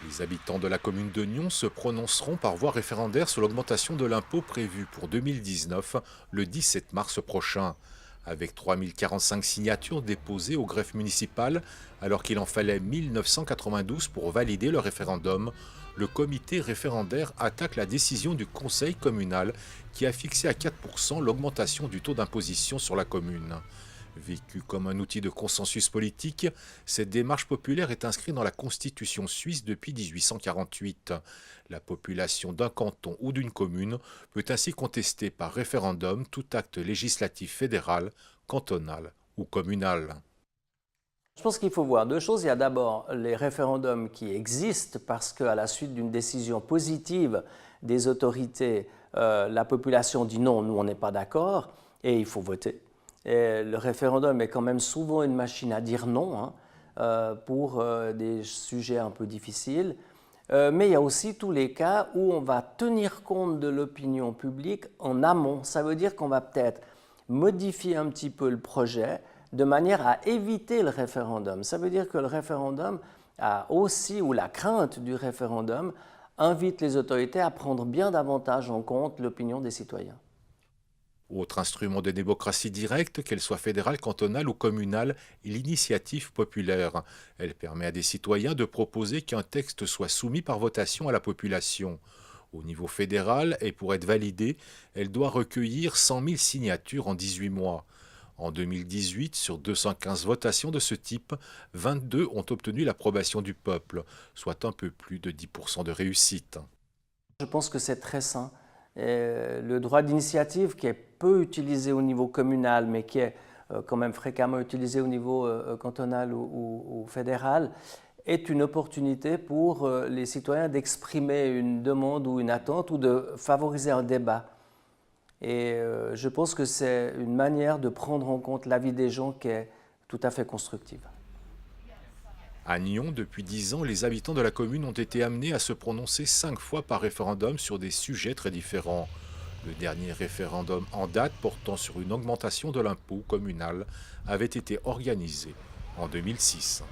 Les habitants de la commune de Nyon se prononceront par voie référendaire sur l'augmentation de l'impôt prévue pour 2019 le 17 mars prochain. Avec 3045 signatures déposées au greffe municipal, alors qu'il en fallait 1992 pour valider le référendum, le comité référendaire attaque la décision du conseil communal qui a fixé à 4% l'augmentation du taux d'imposition sur la commune. Vécue comme un outil de consensus politique, cette démarche populaire est inscrite dans la Constitution suisse depuis 1848. La population d'un canton ou d'une commune peut ainsi contester par référendum tout acte législatif fédéral, cantonal ou communal. Je pense qu'il faut voir deux choses. Il y a d'abord les référendums qui existent parce qu'à la suite d'une décision positive des autorités, la population dit non, nous on n'est pas d'accord et il faut voter. Et le référendum est quand même souvent une machine à dire non pour des sujets un peu difficiles. Mais il y a aussi tous les cas où on va tenir compte de l'opinion publique en amont. Ça veut dire qu'on va peut-être modifier un petit peu le projet de manière à éviter le référendum. Ça veut dire que le référendum a aussi, ou la crainte du référendum, invite les autorités à prendre bien davantage en compte l'opinion des citoyens. Autre instrument de démocratie directe, qu'elle soit fédérale, cantonale ou communale, est l'initiative populaire. Elle permet à des citoyens de proposer qu'un texte soit soumis par votation à la population. Au niveau fédéral, et pour être validée, elle doit recueillir 100 000 signatures en 18 mois. En 2018, sur 215 votations de ce type, 22 ont obtenu l'approbation du peuple, soit un peu plus de 10% de réussite. Je pense que c'est très sain. Le droit d'initiative qui est peu utilisé au niveau communal, mais qui est quand même fréquemment utilisé au niveau cantonal ou fédéral, est une opportunité pour les citoyens d'exprimer une demande ou une attente ou de favoriser un débat. Et je pense que c'est une manière de prendre en compte l'avis des gens qui est tout à fait constructive. À Nyon, depuis 10 ans, les habitants de la commune ont été amenés à se prononcer 5 fois par référendum sur des sujets très différents. Le dernier référendum en date portant sur une augmentation de l'impôt communal avait été organisé en 2006.